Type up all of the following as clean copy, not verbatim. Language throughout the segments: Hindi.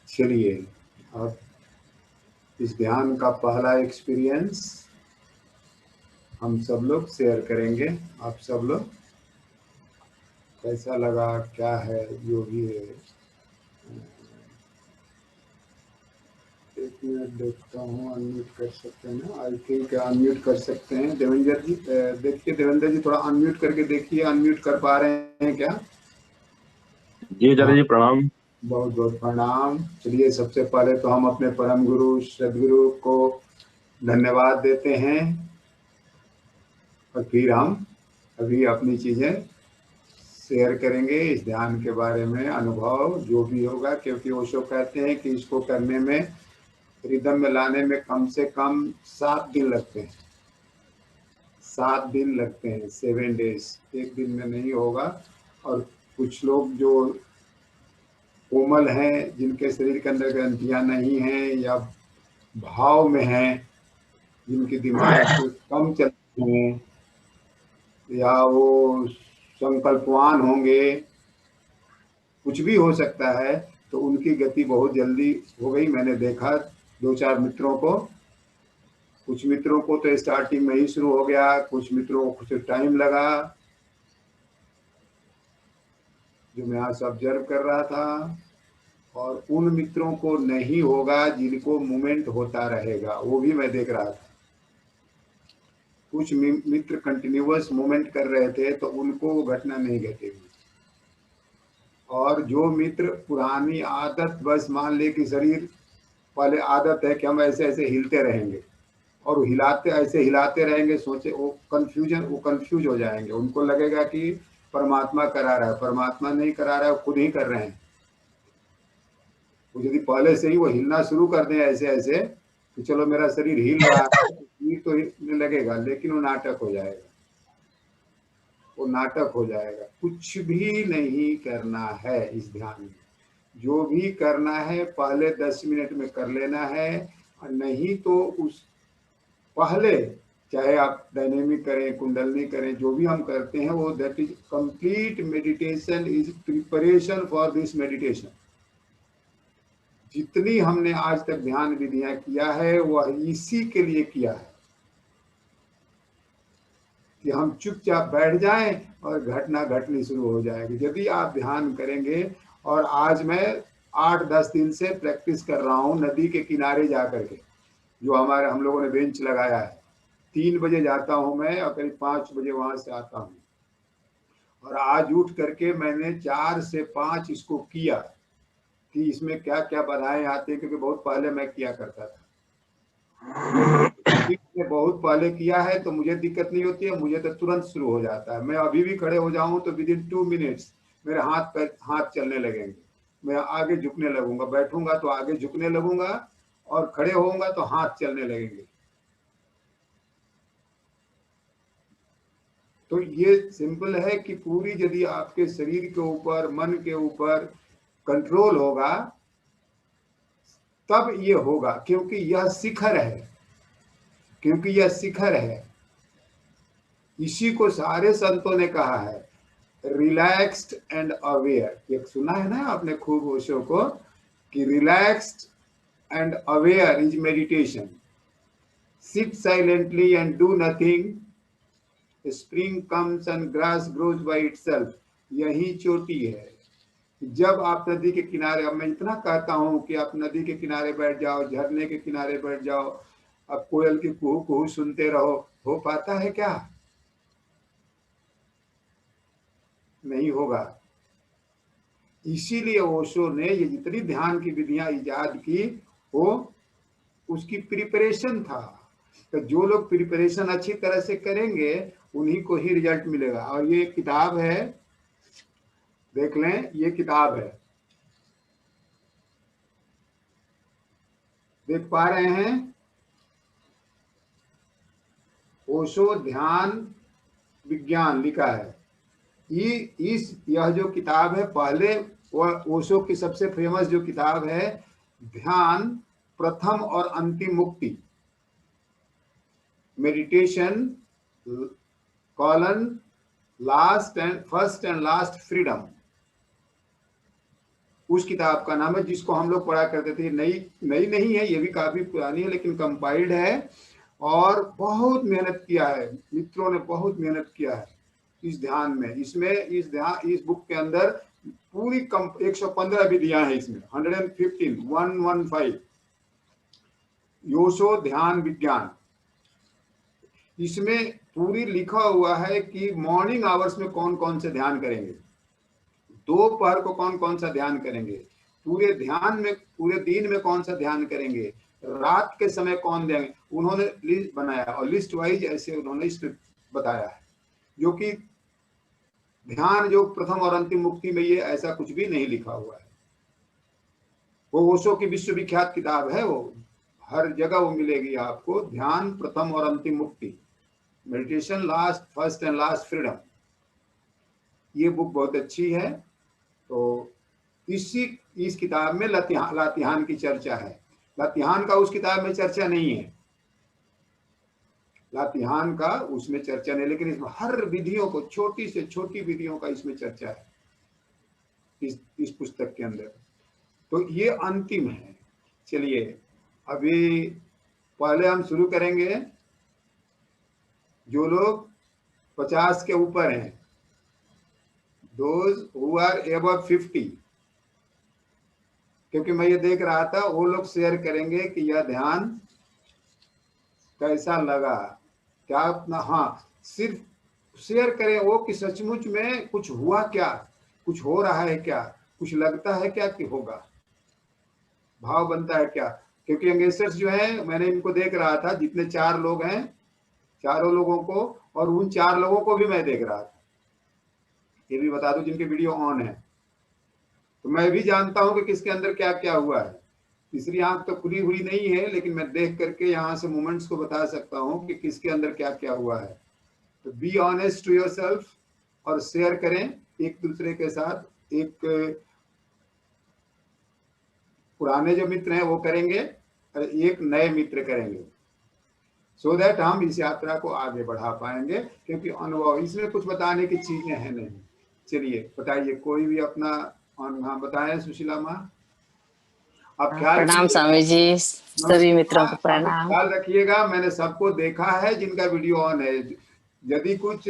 चलिए, अब इस ध्यान का पहला एक्सपीरियंस हम सब लोग शेयर करेंगे। आप सब लोग कैसा लगा, क्या है, जो भी है। एक मिनट देखता हूँ, अनम्यूट कर सकते हैं ना? आई थिंक अनम्यूट कर सकते हैं। देवेंद्र जी, देखिए देवेंद्र जी, थोड़ा अनम्यूट करके देखिए, अनम्यूट कर पा रहे हैं क्या? जी हाँ, आचार्य जी, प्रणाम। बहुत बहुत प्रणाम। चलिए, सबसे पहले तो हम अपने परम गुरु सदगुरु को धन्यवाद देते हैं और फिर हम अभी अपनी चीज़ें शेयर करेंगे इस ध्यान के बारे में, अनुभव जो भी होगा। क्योंकि ओशो कहते हैं कि इसको करने में, रिदम में लाने में कम से कम 7 दिन लगते हैं। 7 दिन लगते हैं, 7 डेज, एक दिन में नहीं होगा। और कुछ लोग जो कोमल हैं, जिनके शरीर के अंदर ग्रंथियां नहीं हैं या भाव में हैं, जिनके दिमाग से कम चलते हैं, या वो संकल्पवान होंगे, कुछ भी हो सकता है, तो उनकी गति बहुत जल्दी हो गई। मैंने देखा 2-4 मित्रों को, कुछ मित्रों को तो स्टार्टिंग में ही शुरू हो गया, कुछ मित्रों को कुछ टाइम लगा, जो मैं आज ऑब्जर्व कर रहा था। और उन मित्रों को नहीं होगा जिनको मूवमेंट होता रहेगा, वो भी मैं देख रहा था। कुछ मित्र कंटिन्यूअस मूवमेंट कर रहे थे तो उनको वो घटना नहीं घटेगी। और जो मित्र पुरानी आदत, बस मान ले कि शरीर पहले आदत है कि हम ऐसे ऐसे हिलते रहेंगे, और हिलाते ऐसे हिलाते रहेंगे, सोचे वो कंफ्यूज हो जाएंगे। उनको लगेगा कि परमात्मा करा रहा है, परमात्मा नहीं करा रहा है, वो खुद ही कर रहे हैं। वो यदि पहले से ही वो हिलना शुरू कर दें ऐसे ऐसे कि चलो मेरा शरीर हिल रहा है, तो शरीर तो हिलने लगेगा, लेकिन वो नाटक हो जाएगा। वो नाटक हो जाएगा। कुछ भी नहीं करना है इस ध्यान में। जो भी करना है पहले 10 मिनट में कर लेना है, और नहीं तो उस पहले, चाहे आप डायनेमिक करें, कुंडलनी करें, जो भी हम करते हैं वो that is complete meditation, is preparation for this meditation. जितनी हमने आज तक ध्यान विधियां किया है वह इसी के लिए किया है कि हम चुपचाप बैठ जाएं और घटना घटनी शुरू हो जाएगी। यदि आप ध्यान करेंगे, और आज मैं 8-10 दिन से प्रैक्टिस कर रहा हूँ नदी के किनारे जा करके, जो हमारे हम लोगों ने बेंच लगाया है। 3 बजे जाता हूँ मैं और करीब 5 बजे वहां से आता हूँ। और आज उठ करके मैंने 4 से 5 इसको किया कि इसमें क्या क्या बाधाएं आती है, क्योंकि बहुत पहले मैं किया करता था। क्योंकि मैंने बहुत पहले किया है तो मुझे दिक्कत नहीं होती है, मुझे तो तुरंत शुरू हो जाता है। मैं अभी भी खड़े हो जाऊं तो विदिन 2 मिनट्स मेरे हाथ चलने लगेंगे। मैं आगे झुकने लगूंगा, बैठूंगा तो आगे झुकने लगूंगा, और खड़े होऊंगा तो हाथ चलने लगेंगे। तो ये सिंपल है कि पूरी यदि आपके शरीर के ऊपर, मन के ऊपर कंट्रोल होगा, तब ये होगा। क्योंकि यह शिखर है, क्योंकि यह शिखर है। इसी को सारे संतों ने कहा है, रिलैक्स्ड एंड अवेयर। एक सुना है ना आपने खूब ओशो को, कि relaxed and aware is meditation. Sit silently and do nothing, spring comes and grass grows by itself. यही चोटी है। जब आप नदी के किनारे, अब मैं इतना कहता हूँ कि आप नदी के किनारे बैठ जाओ, झरने के किनारे बैठ जाओ, अब कोयल की कुहू कुहू सुनते रहो, हो पाता है क्या? नहीं होगा। इसीलिए ओशो ने ये जितनी ध्यान की विधियां इजाद की, वो उसकी प्रिपरेशन था। तो जो लोग प्रिपरेशन अच्छी तरह से करेंगे उन्हीं को ही रिजल्ट मिलेगा। और ये किताब है, देख लें, ये किताब है, देख पा रहे हैं? ओशो ध्यान विज्ञान लिखा है। यह जो किताब है, पहले वह ओशो की सबसे फेमस जो किताब है, ध्यान प्रथम और अंतिम मुक्ति, meditation colon first and last freedom. उस किताब का नाम है, जिसको हम लोग पढ़ा करते थे। नई नई नहीं है, ये भी काफी पुरानी है, लेकिन कंपाइल्ड है और बहुत मेहनत किया है, मित्रों ने बहुत मेहनत किया है इस ध्यान में। इसमें इस बुक के अंदर पूरी 115 विधियां हैं इसमें, 115 योशो ध्यान विज्ञान। इसमें पूरी लिखा हुआ है कि मॉर्निंग आवर्स में कौन कौन से ध्यान करेंगे, दोपहर को कौन कौन सा ध्यान करेंगे, पूरे ध्यान में पूरे दिन में कौन सा ध्यान करेंगे, रात के समय कौन देंगे। उन्होंने लिस्ट बनाया और लिस्ट वाइज ऐसे उन्होंने इसमें बताया है, जो कि ध्यान योग प्रथम और अंतिम मुक्ति में ये ऐसा कुछ भी नहीं लिखा हुआ है। वो ओशो की विश्वविख्यात किताब है, वो हर जगह वो मिलेगी आपको, ध्यान प्रथम और अंतिम मुक्ति, meditation last first and last freedom. ये बुक बहुत अच्छी है। तो इस किताब में लातिहान की चर्चा है। लातिहान का उस किताब में चर्चा नहीं है, लातिहान का उसमें चर्चा नहीं, लेकिन इसमें हर विधियों को, छोटी से छोटी विधियों का इसमें चर्चा है इस पुस्तक के अंदर। तो ये अंतिम है। चलिए अभी पहले हम शुरू करेंगे जो लोग 50 के ऊपर हैं, those who are above 50, क्योंकि मैं ये देख रहा था वो लोग शेयर करेंगे कि यह ध्यान कैसा लगा, क्या अपना, हाँ सिर्फ शेयर करें वो कि सचमुच में कुछ हुआ क्या, कुछ हो रहा है क्या, कुछ लगता है क्या कि होगा, भाव बनता है क्या। क्योंकि यंगस्टर्स जो है, मैंने इनको देख रहा था, जितने 4 लोग हैं, चारों लोगों को, और उन 4 लोगों को भी मैं देख रहा था, ये भी बता दूं जिनके वीडियो ऑन है। तो मैं भी जानता हूं कि किसके अंदर क्या क्या हुआ है। तीसरी आंख तो खुली हुई नहीं है, लेकिन मैं देख करके यहाँ से मोमेंट्स को बता सकता हूँ कि किसके अंदर क्या क्या हुआ है। तो बी ऑनेस्ट टू योरसेल्फ और शेयर करें एक दूसरे के साथ। एक पुराने जो मित्र हैं वो करेंगे और एक नए मित्र करेंगे, सो दैट हम इस यात्रा को आगे बढ़ा पाएंगे, क्योंकि अनुभव इसमें कुछ बताने की चीजें हैं नहीं। चलिए बताइए, कोई भी अपना हाँ बताएं। सुशीला माँ, आप ख्याल प्रणाम स्वामी जी, सभी मित्रों को प्रणाम। ख्याल रखिएगा, मैंने सबको देखा है जिनका वीडियो ऑन है। यदि कुछ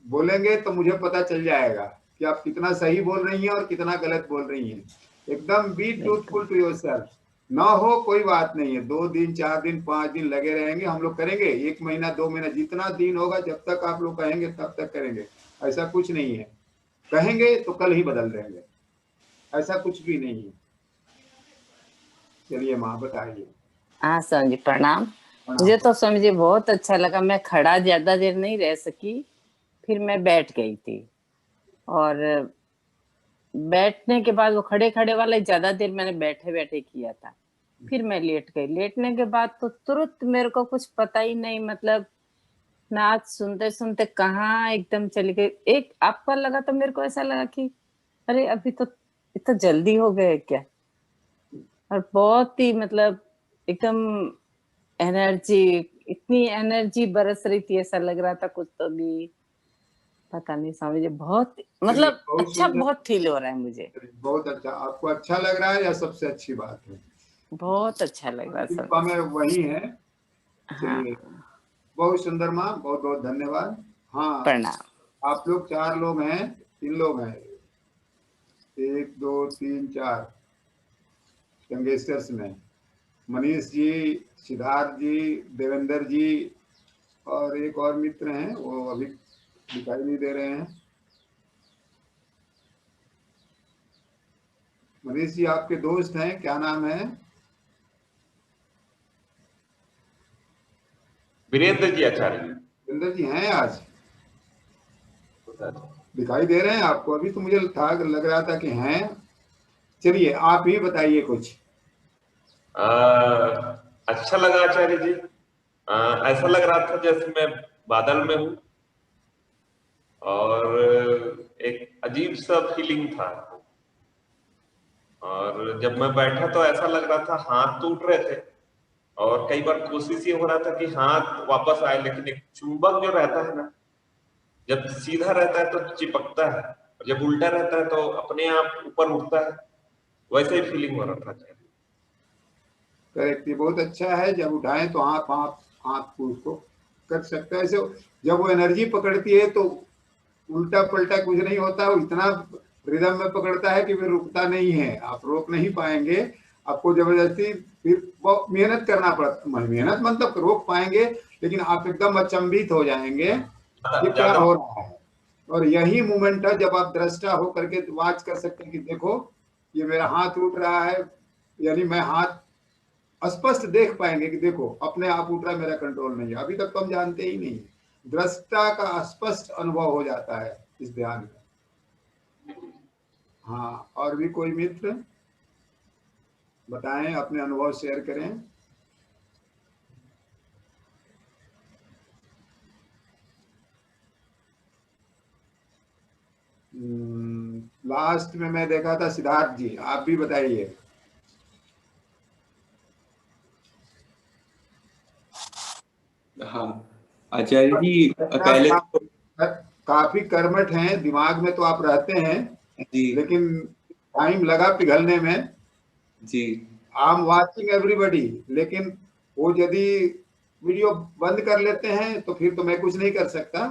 बोलेंगे तो मुझे पता चल जाएगा कि आप कितना सही बोल रही हैं और कितना गलत बोल रही हैं। एकदम बी ट्रूथफुल टू योरसेल्फ। ना हो कोई बात नहीं है, 2 दिन 4 दिन 5 दिन लगे रहेंगे, हम लोग करेंगे 1 महीना 2 महीना, जितना दिन होगा, जब तक आप लोग कहेंगे तब तक करेंगे। ऐसा कुछ नहीं है, कहेंगे तो कल ही बदल देंगे, ऐसा कुछ भी नहीं है। चलिए माँ बताइए। हाँ स्वामी जी प्रणाम। मुझे तो स्वामी जी बहुत अच्छा लगा। मैं खड़ा ज्यादा देर नहीं रह सकी, फिर मैं बैठ गई थी, और बैठने के बाद वो खड़े खड़े वाला ज्यादा देर मैंने बैठे बैठे किया था। फिर मैं लेट गई। लेटने के बाद तो तुरंत मेरे को कुछ पता ही नहीं, मतलब नाच सुनते सुनते कहाँ एकदम चली गई। एक आपका लगा तो मेरे को ऐसा लगा कि अरे अभी तो इतना जल्दी हो गए क्या। और बहुत ही मतलब एकदम एनर्जी, इतनी एनर्जी बरस रही थी, ऐसा लग रहा था कुछ तो भी पता नहीं स्वामी जी। बहुत मतलब अच्छा, बहुत फील हो रहा है मुझे। बहुत अच्छा। आपको अच्छा लग रहा है या सबसे अच्छी बात है? बहुत अच्छा लग रहा है। में वही है। हाँ बहुत सुंदर माँ, बहुत बहुत धन्यवाद। हाँ प्रणाम। आप लोग 4 लोग हैं, 3 लोग हैं, 1 2 3 4 यंगस्टर्स में, मनीष जी, सिद्धार्थ जी, देवेंद्र जी, और एक और मित्र हैं, वो अभी दिखाई नहीं दे रहे हैं। मनीष जी आपके दोस्त हैं, क्या नाम है? वीरेंद्र जी आचार्य। वीरेंद्र जी हैं आज? दिखाई दे रहे हैं आपको? अभी तो मुझे था, लग रहा था कि हैं। चलिए आप ही बताइए कुछ। अच्छा लगा आचार्य जी। ऐसा लग रहा था जैसे मैं बादल में हूँ, और एक अजीब सा फीलिंग था। और जब मैं बैठा तो ऐसा लग रहा था हाथ टूट रहे थे, और कई बार कोशिश ये हो रहा था कि हाथ वापस आए, लेकिन एक चुंबक जो रहता है ना, जब सीधा रहता है तो चिपकता है, और जब उल्टा रहता है तो अपने आप ऊपर उठता है। वैसा ही फीलिंग हो रहा था। करेक्ट, ये बहुत अच्छा है। जब उठाएं तो आप हाथ को उसको कर सकते हैं ऐसे। जब वो एनर्जी पकड़ती है तो उल्टा पलटा कुछ नहीं होता, वो इतना रिदम में पकड़ता है कि फिर रुकता नहीं है, आप रोक नहीं पाएंगे। आपको जबरदस्ती फिर बहुत मेहनत करना पड़ता, मेहनत मतलब रोक पाएंगे लेकिन आप एकदम अचंभित हो जाएंगे ये क्या हो रहा है। और यही मोमेंट है जब आप दृष्टा हो करके वाच कर सकते हैं कि देखो ये मेरा हाथ उठ रहा है, यानी मैं हाथ स्पष्ट देख पाएंगे कि देखो अपने आप उठ रहा है, मेरा कंट्रोल नहीं है। अभी तक तो हम जानते ही नहीं, दृष्टा का स्पष्ट अनुभव हो जाता है इस ध्यान में। हाँ, और भी कोई मित्र बताएं, अपने अनुभव शेयर करें। लास्ट में मैं देखा था सिद्धार्थ जी, आप भी बताइए। हाँ आचार्य जी, पहले काफी कर्मठ हैं, दिमाग में तो आप रहते हैं जी लेकिन टाइम लगा पिघलने में। जी आई एम वाचिंग एवरीबॉडी, लेकिन वो यदि वीडियो बंद कर लेते हैं तो फिर तो मैं कुछ नहीं कर सकता।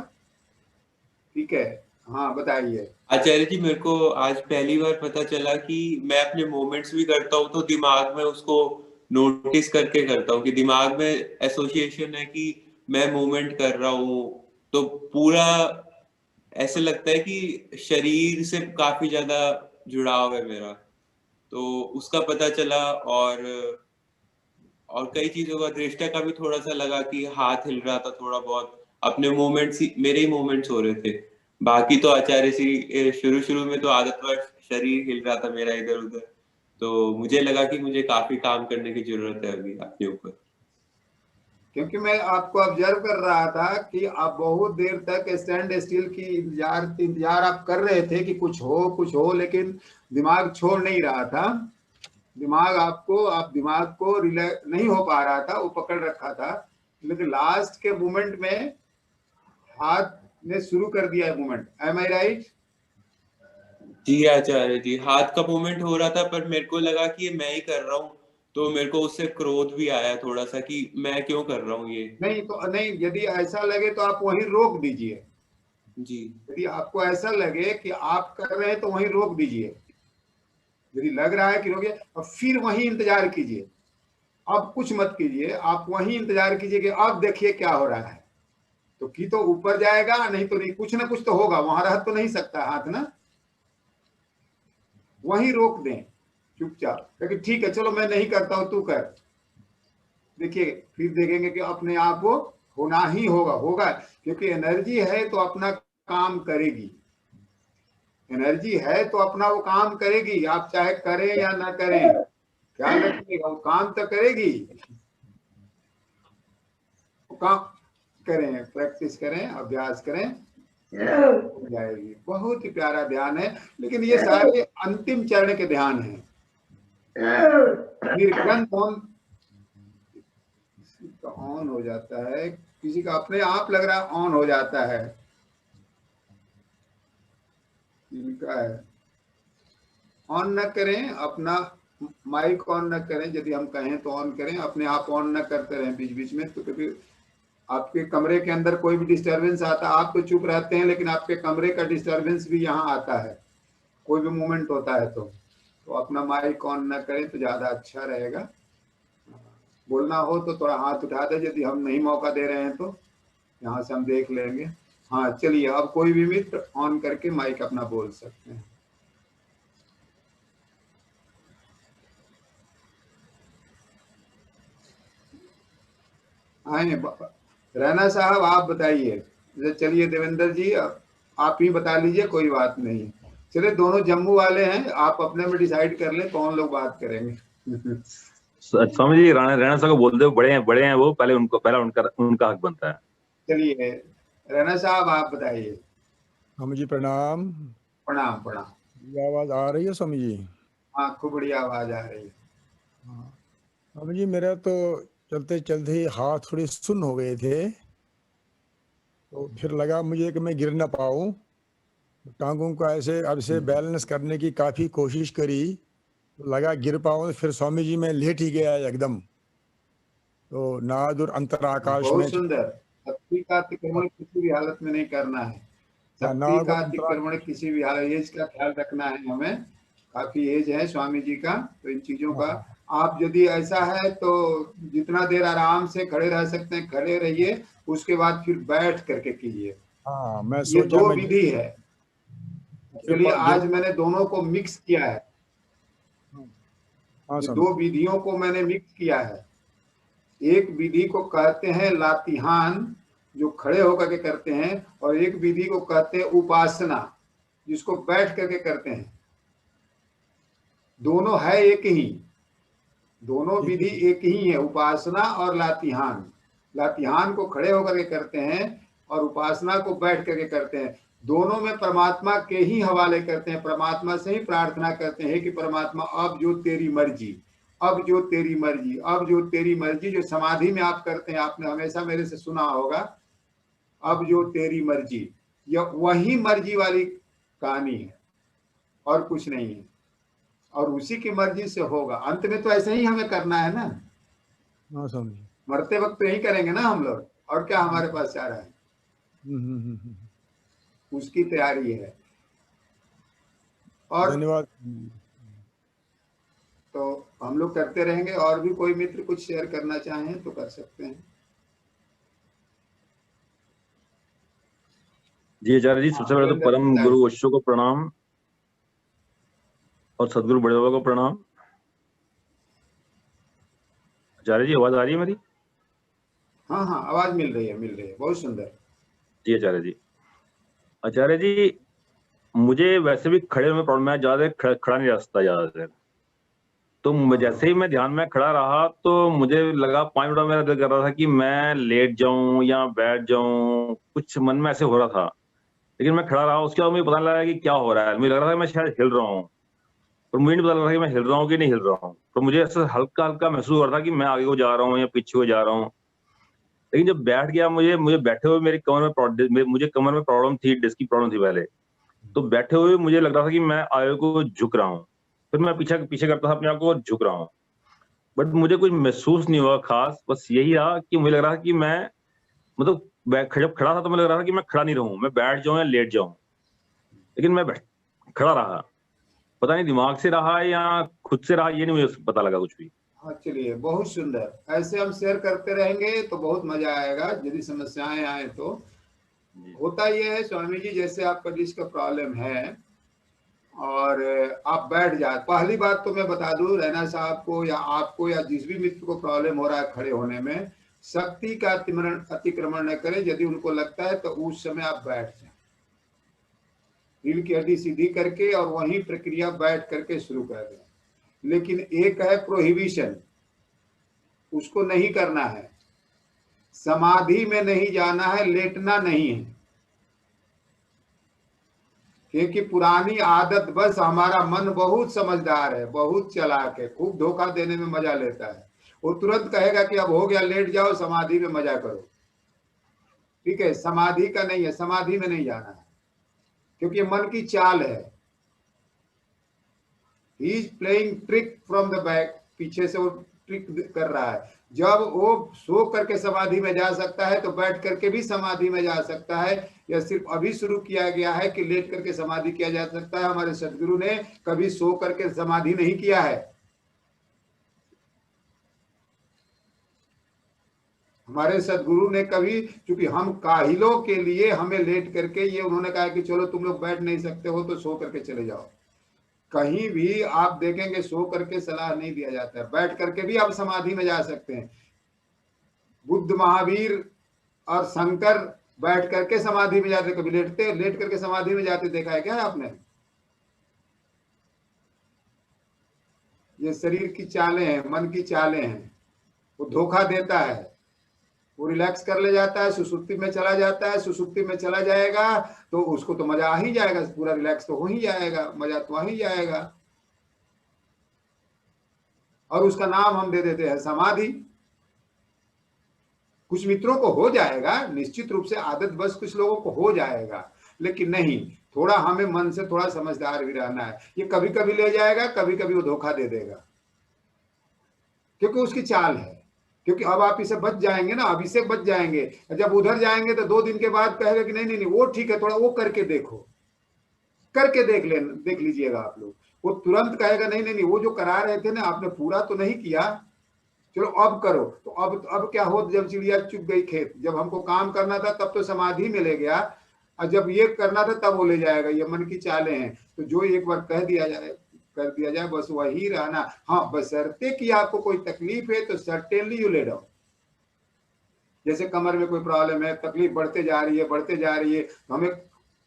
ठीक है, हाँ बताइए। आचार्य जी, मेरे को आज पहली बार पता चला कि मैं अपने मोमेंट्स भी करता हूँ तो दिमाग में उसको नोटिस करके करता हूँ कि दिमाग में एसोसिएशन है कि मैं मूवमेंट कर रहा हूँ, तो पूरा ऐसे लगता है कि शरीर से काफी ज्यादा जुड़ाव है मेरा, तो उसका पता चला। और कई चीजों का दृष्टा का भी थोड़ा सा लगा कि हाथ हिल रहा था थोड़ा बहुत, अपने मूवमेंट्स ही मेरे ही मूवमेंट्स हो रहे थे। बाकी तो आचार्य जी शुरू शुरू में तो आदतवश शरीर हिल रहा था मेरा इधर उधर, तो मुझे लगा कि मुझे काफी काम करने की जरूरत है अभी अपने ऊपर। क्योंकि मैं आपको ऑब्जर्व कर रहा था कि आप बहुत देर तक स्टैंड स्टिल की इंतजार आप कर रहे थे कि कुछ हो, लेकिन दिमाग छोड़ नहीं रहा था। आप दिमाग को रिलैक्स नहीं हो पा रहा था, वो पकड़ रखा था। लेकिन लास्ट के मोमेंट में हाथ ने शुरू कर दिया है मूवमेंट। एम आई राइट? जी आचार्य जी, हाथ का मूवमेंट हो रहा था पर मेरे को लगा कि ये मैं ही कर रहा हूँ, तो मेरे को उससे क्रोध भी आया थोड़ा सा कि मैं क्यों कर रहा हूँ ये। नहीं, यदि ऐसा लगे तो आप वहीं रोक दीजिए। जी यदि आपको ऐसा लगे कि आप कर रहे हैं तो वहीं रोक दीजिए। यदि लग रहा है कि रोकिए, और फिर वहीं इंतजार कीजिए। अब कुछ मत कीजिए, आप वहीं इंतजार कीजिए कि अब देखिए क्या हो रहा है। तो कि तो ऊपर जाएगा, नहीं तो नहीं, कुछ ना कुछ तो होगा, वहां रह तो नहीं सकता हाथ ना। वहीं रोक दें चुपचाप, लेकिन ठीक है चलो मैं नहीं करता हूं, तू कर। देखिए फिर देखेंगे कि अपने आप वो होना ही होगा, क्योंकि एनर्जी है तो अपना काम करेगी। एनर्जी है तो अपना वो काम करेगी, आप चाहे करें या ना करें, ख्याल रखिएगा वो काम तो करेगी। वो काम करें, प्रैक्टिस करें, अभ्यास करें, हो जाएगी। बहुत ही प्यारा ध्यान है, लेकिन ये सारे अंतिम चरण के ध्यान हैं। निर्ग्रंथ ऑन हो जाता है, किसी का अपने आप लग रहा ऑन हो जाता है, इनका है। ऑन न करें, अपना माइक ऑन न करें, यदि हम कहें तो ऑन करें, अपने आप ऑन न करते रहें बीच बीच में, तो क्योंकि आपके कमरे के अंदर कोई भी डिस्टरबेंस आता है, आप तो चुप रहते हैं लेकिन आपके कमरे का डिस्टरबेंस भी यहाँ आता है, कोई भी मूवमेंट होता है तो अपना माइक ऑन न करें तो ज़्यादा अच्छा रहेगा। बोलना हो तो थोड़ा हाथ उठा दे, यदि हम नहीं मौका दे रहे हैं तो यहाँ से हम देख लेंगे। हाँ चलिए, अब कोई भी मित्र ऑन करके माइक अपना बोल सकते हैं। आए रैना साहब, आप बताइए। चलिए देवेंद्र जी, आप ही बता लीजिए, कोई बात नहीं। चलिए, दोनों जम्मू वाले हैं, आप अपने में डिसाइड कर लें कौन लोग बात करेंगे। स्वामी जी, राणा साहब को बोल दो, बड़े हैं वो, पहला उनका हक बनता है। चलिए रैना साहब, आप बताइए। स्वामी जी प्रणाम। प्रणाम प्रणाम। ये आवाज आ रही है स्वामी जी? हाँ, खूब बढ़िया आवाज आ रही है। हाँ स्वामी जी, मेरा तो चलते चलते ही हाथ थोड़े सुन्न हो गए थे, तो फिर लगा मुझे कि मैं गिर ना पाऊं। टांगों का ऐसे अब से बैलेंस करने की काफ़ी कोशिश करी, लगा गिर पाऊं, फिर स्वामी जी मैं लेट ही गया एकदम। तो नादुर अंतराकाश में बहुत सुंदर। शक्ति का अतिक्रमण किसी भी हालत में नहीं करना है। शक्ति नादुर का अतिक्रमण किसी भी हालत, एज का ख्याल रखना है हमें। काफी एज है स्वामी जी का, तो इन चीजों का आप यदि ऐसा है तो जितना देर आराम से खड़े रह सकते हैं खड़े रहिए, उसके बाद फिर बैठ करके कीजिए। हाँ, मैं ये सोचा दो मैं विधि है। चलिए आज मैंने दोनों को मिक्स किया है। हाँ ये स्वामी। दो विधियों को मैंने मिक्स किया है। एक विधि को कहते हैं लातिहान, जो खड़े होकर के करते हैं, और एक विधि को कहते हैं उपासना, जिसको बैठ करके करते हैं। दोनों है एक ही, दोनों विधि एक ही है, उपासना और लातिहान। लातिहान को खड़े होकर के करते हैं और उपासना को बैठ करके करते हैं। दोनों में परमात्मा के ही हवाले करते हैं, परमात्मा से ही प्रार्थना करते हैं कि परमात्मा अब जो तेरी मर्जी, अब जो तेरी मर्जी, अब जो तेरी मर्जी, जो समाधि में आप करते हैं, आपने हमेशा मेरे से सुना होगा, अब जो तेरी मर्जी, यह वही मर्जी वाली कहानी है और कुछ नहीं है, और उसी की मर्जी से होगा। अंत में तो ऐसे ही हमें करना है ना। हाँ स्वामी जी। मरते वक्त तो यही करेंगे ना हम लोग, और क्या हमारे पास चाह रहा है। उसकी तैयारी है। और धन्यवाद। तो हम लोग करते रहेंगे। और भी कोई मित्र कुछ शेयर करना चाहें तो कर सकते हैं। जी आचार्य जी, सबसे पहले तो परम गुरु ओशो को प्रणाम और सदगुरु बड़े बाबा को प्रणाम। आचार्य जी आवाज आ रही है मेरी? हाँ हाँ, आवाज मिल रही है, बहुत सुंदर। जी आचार्य जी। आचार्य जी, मुझे वैसे भी खड़े में प्रॉब्लम है, ज्यादा खड़ा नहीं जा सकता ज्यादा देर। तो जैसे ही मैं ध्यान में खड़ा रहा तो मुझे लगा 5 मिनट मेरा दिल कर रहा था कि मैं लेट जाऊं या बैठ जाऊं, कुछ मन में ऐसे हो रहा था। लेकिन मैं खड़ा रहा, उसके बाद मुझे पता नहीं लगा कि क्या हो रहा है। मुझे लग रहा था कि मैं शायद हिल रहा हूँ, पर मुझे नहीं पता लग रहा कि मैं हिल रहा हूँ कि नहीं हिल रहा हूँ। तो मुझे ऐसा हल्का हल्का महसूस हो रहा था कि मैं आगे को जा रहा हूँ या पीछे को जा रहा हूँ। लेकिन जब बैठ गया, मुझे बैठे हुए मेरी मुझे कमर में प्रॉब्लम थी, डिस्क की प्रॉब्लम थी पहले। तो बैठे हुए मुझे लग रहा था कि मैं आगे को झुक रहा हूँ, फिर मैं पीछे करता था अपने आप को, झुक रहा हूँ। बट मुझे कुछ महसूस नहीं हुआ खास। बस यही रहा कि मुझे लग रहा था कि मैं मतलब जब खड़ा था तो मुझे लग रहा था कि मैं खड़ा नहीं रहूं, मैं बैठ जाऊं या लेट जाऊं। लेकिन मैं खड़ा रहा। पता नहीं दिमाग से रहा या खुद से रहा, ये नहीं मुझे पता लगा कुछ भी। हाँ चलिए, बहुत सुंदर। ऐसे हम शेयर करते रहेंगे तो बहुत मजा आएगा। यदि समस्याएं आए तो होता यह है स्वामी जी, जैसे आपका जिसका प्रॉब्लम है और आप बैठ जाए। पहली बात तो मैं बता दूं रैना साहब को या आपको या जिस भी मित्र को प्रॉब्लम हो रहा है खड़े होने में, शक्ति का अतिक्रमण न करें। यदि उनको लगता है तो उस समय आप बैठ जाए, रीढ़ की हड्डी सीधी करके और वही प्रक्रिया बैठ करके शुरू कर दें। लेकिन एक है प्रोहिबिशन, उसको नहीं करना है। समाधि में नहीं जाना है, लेटना नहीं है, क्योंकि पुरानी आदत, बस हमारा मन बहुत समझदार है, बहुत चालाक है, खूब धोखा देने में मजा लेता है। वो तुरंत कहेगा कि अब हो गया, लेट जाओ, समाधि में मजा करो। ठीक है, समाधि का नहीं है, समाधि में नहीं जाना है, क्योंकि मन की चाल है। He is playing trick from the back, पीछे से वो ट्रिक कर रहा है। जब वो सो करके समाधि में जा सकता है तो बैठ करके भी समाधि में जा सकता है। यह सिर्फ अभी शुरू किया गया है कि लेट करके समाधि किया जा सकता है। हमारे सदगुरु ने कभी सो करके समाधि नहीं किया है। हमारे सदगुरु ने कभी, क्योंकि हम काहिलों के लिए हमें लेट करके, ये उन्होंने कहा कि चलो तुम लोग बैठ नहीं सकते हो तो सो करके चले जाओ। कहीं भी आप देखेंगे सो करके सलाह नहीं दिया जाता है, बैठ करके भी आप समाधि में जा सकते हैं। बुद्ध, महावीर और शंकर बैठ करके समाधि में जाते, कभी लेट करके समाधि में जाते देखा है क्या आपने? ये शरीर की चालें हैं, मन की चालें हैं। वो धोखा देता है, वो रिलैक्स कर ले जाता है, सुसुप्ति में चला जाता है। सुसुप्ति में चला जाएगा तो उसको तो मजा आ ही जाएगा, पूरा रिलैक्स तो हो ही जाएगा, मजा तो आ ही जाएगा। और उसका नाम हम दे देते हैं समाधि। कुछ मित्रों को हो जाएगा, निश्चित रूप से आदत बस कुछ लोगों को हो जाएगा, लेकिन नहीं, थोड़ा हमें मन से थोड़ा समझदार भी रहना है। ये कभी कभी ले जाएगा, कभी कभी वो धोखा दे देगा, क्योंकि उसकी चाल है। क्योंकि अब आप इसे बच जाएंगे ना, अब इसे बच जाएंगे, जब उधर जाएंगे तो 2 दिन के बाद कहेगा कि नहीं नहीं नहीं वो ठीक है, थोड़ा वो करके देखो, करके देख लीजिएगा आप लोग। वो तुरंत कहेगा नहीं नहीं नहीं वो जो करा रहे थे ना आपने पूरा तो नहीं किया, चलो अब करो। तो अब क्या हो, जब चिड़िया चुग गई खेत, जब हमको काम करना था तब तो समाधि में ले गया, और जब ये करना था तब वो ले जाएगा। ये मन की चालें हैं। तो जो एक बार कह दिया जाए, कर दिया जाए, बस वही रहना। हाँ, बशर्ते कि आपको कोई तकलीफ है तो सर्टेनली यू ले डाउन। जैसे कमर में कोई प्रॉब्लम है, तकलीफ बढ़ते जा रही है तो हमें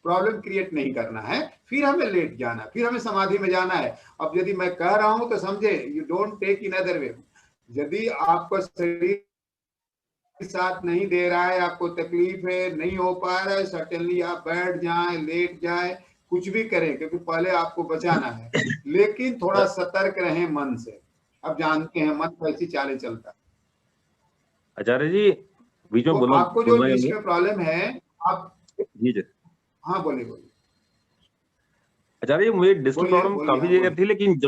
प्रॉब्लम क्रिएट नहीं करना है, फिर हमें लेट जाना, फिर हमें समाधि में जाना है। अब यदि मैं कह रहा हूं तो समझे, you don't take in other way. यदि आपका शरीर साथ नहीं दे रहा है, आपको तकलीफ है, नहीं हो पा रहा है, सर्टेनली आप बैठ जाएं, लेट जाएं, कुछ भी करें, क्योंकि पहले आपको बचाना है। लेकिन थोड़ा सतर्क रहें मन से। अब जानते हैं मन कैसी चालें चलता है। आचार्य जी बीच में तो आपको जो बोलना इसमें प्रॉब्लम है, आप जी जी हाँ बोलिए। आचार्य जी, मुझे डिस्क बोलिए, प्रॉब्लम बोलिए, काफी हाँ, देर थी, लेकिन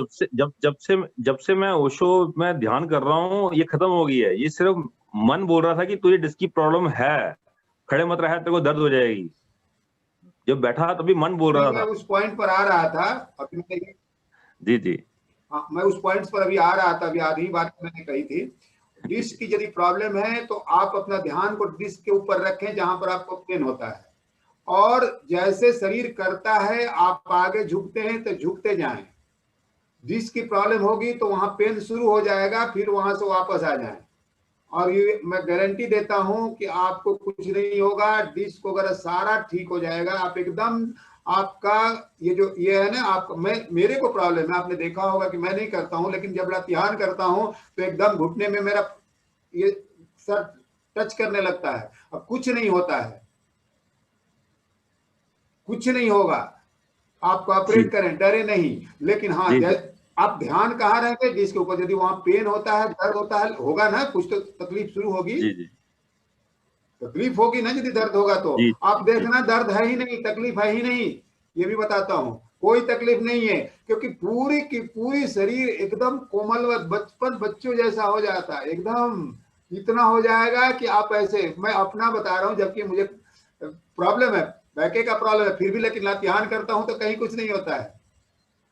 जब से मैं ओशो में ध्यान कर रहा हूँ ये खत्म हो गई है। ये सिर्फ मन बोल रहा था कि तुझे डिस्क की प्रॉब्लम है, खड़े मत रहा, तेरे को दर्द हो जाएगी। जब बैठा तभी मन बोल रहा मैं था। उस पॉइंट पर आ रहा था अभी जी जी हाँ, मैं उस पॉइंट पर अभी आ रहा था। अभी आधी बात मैंने कही थी। डिस्क की यदि प्रॉब्लम है तो आप अपना ध्यान को डिस्क के ऊपर रखें जहां पर आपको पेन होता है, और जैसे शरीर करता है आप आगे झुकते हैं तो झुकते जाएं। डिस्क की प्रॉब्लम होगी तो वहां पेन शुरू हो जाएगा, फिर वहां से वापस आ जाएं। और ये मैं गारंटी देता हूं कि आपको कुछ नहीं होगा। डिस्क वगैरह सारा ठीक हो जाएगा। आप एकदम, आपका ये है ना, आप मेरे को प्रॉब्लम है, आपने देखा होगा कि मैं नहीं करता हूं, लेकिन जब ध्यान करता हूं तो एकदम घुटने में मेरा ये सर टच करने लगता है। अब कुछ नहीं होता है, कुछ नहीं होगा। आप कॉपरेट करें, डरे नहीं। लेकिन हाँ, जी आप ध्यान कहाँ रहेंगे, जिसके ऊपर यदि वहां पेन होता है, दर्द होता है, होगा ना, कुछ तो तकलीफ शुरू होगी, जी जी तकलीफ होगी ना। यदि दर्द होगा तो जी आप जी देखना दर्द है ही नहीं, तकलीफ है ही नहीं। ये भी बताता हूं, कोई तकलीफ नहीं है, क्योंकि पूरी की पूरी शरीर एकदम कोमल, बचपन बच्चों जैसा हो जाता है, एकदम इतना हो जाएगा कि आप ऐसे, मैं अपना बता रहा हूं, जबकि मुझे प्रॉब्लम है, बैके का प्रॉब्लम है, फिर भी लेकिन ध्यान करता हूं तो कहीं कुछ नहीं होता है।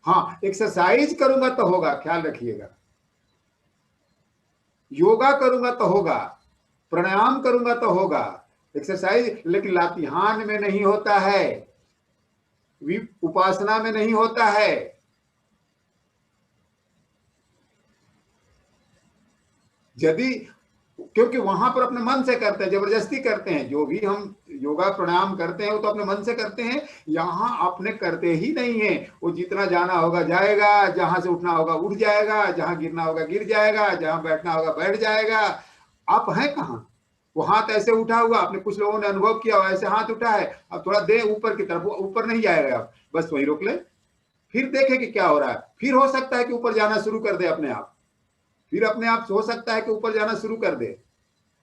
हाँ, एक्सरसाइज करूंगा तो होगा, ख्याल रखिएगा। योगा करूंगा तो होगा, प्राणायाम करूंगा तो होगा, एक्सरसाइज, लेकिन ध्यान में नहीं होता है, उपासना में नहीं होता है। यदि, क्योंकि वहां पर अपने मन से करते हैं, जबरदस्ती करते हैं। जो भी हम योगा प्राणायाम करते हैं वो तो अपने मन से करते हैं। यहाँ अपने करते ही नहीं है। वो जितना जाना होगा जाएगा, जहां से उठना होगा उठ जाएगा, जहां गिरना होगा गिर जाएगा, जहां बैठना होगा बैठ जाएगा। आप हैं कहाँ? वो हाथ ऐसे उठा हुआ, आपने कुछ लोगों ने अनुभव किया हो, ऐसे हाथ उठा है, अब थोड़ा दे ऊपर की तरफ, ऊपर नहीं जाएगा, आप बस वहीं रोक ले, फिर देखें कि क्या हो रहा है। फिर हो सकता है कि ऊपर जाना शुरू कर दे अपने आप, फिर अपने आप हो सकता है कि ऊपर जाना शुरू कर दे,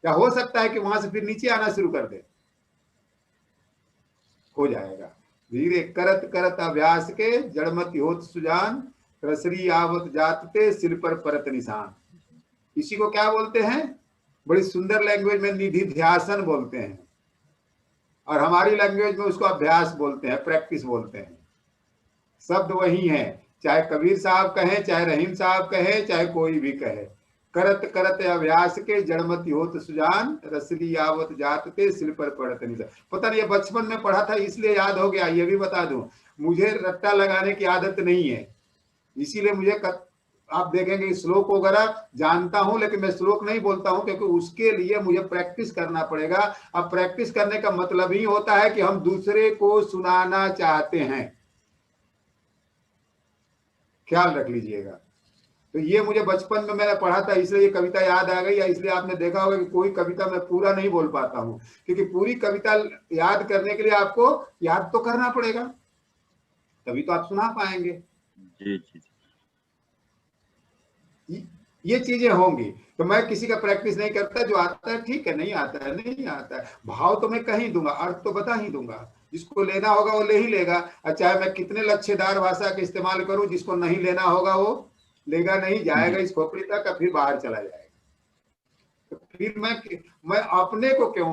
या हो सकता है कि वहां से फिर नीचे आना शुरू कर दे। हो जाएगा धीरे, करत करत अभ्यास के, जड़मति होत सुजान, रसरी आवत जातते, सिर पर परत निशान। इसी को क्या बोलते हैं, बड़ी सुंदर लैंग्वेज में निधि ध्यासन बोलते हैं, और हमारी लैंग्वेज में उसको अभ्यास बोलते हैं, प्रैक्टिस बोलते हैं। शब्द वही है, चाहे कबीर साहब कहें, चाहे रहीम साहब कहे, चाहे कोई भी कहे। करत करत अभ्यास के, जड़मति होत सुजान, रसली आवत जातते, सिर पर पड़त निशान। पता नहीं, ये बचपन में पढ़ा था इसलिए याद हो गया। ये भी बता दूं, मुझे रट्टा लगाने की आदत नहीं है, इसीलिए मुझे आप देखेंगे श्लोक वगैरह जानता हूं, लेकिन मैं श्लोक नहीं बोलता हूं, क्योंकि उसके लिए मुझे प्रैक्टिस करना पड़ेगा। अब प्रैक्टिस करने का मतलब ही होता है कि हम दूसरे को सुनाना चाहते हैं, ख्याल रख लीजिएगा। तो ये मुझे बचपन में मैंने पढ़ा था, इसलिए ये कविता याद आ गई, या इसलिए आपने देखा होगा कि कोई कविता मैं पूरा नहीं बोल पाता हूं, क्योंकि पूरी कविता याद करने के लिए आपको याद तो करना पड़ेगा, तभी तो आप सुना पाएंगे। जी जी ये चीजें होंगी। तो मैं किसी का प्रैक्टिस नहीं करता, जो आता है ठीक है, नहीं आता है नहीं आता है, भाव तो मैं कहीं दूंगा, अर्थ तो बता ही दूंगा, जिसको लेना होगा वो ले ही लेगा, और चाहे मैं कितने लच्छेदार भाषा का इस्तेमाल करूं, जिसको नहीं लेना होगा वो लेगा नहीं, जाएगा इस खोपड़ी तक और फिर बाहर चला जाएगा। तो फिर मैं अपने को क्यों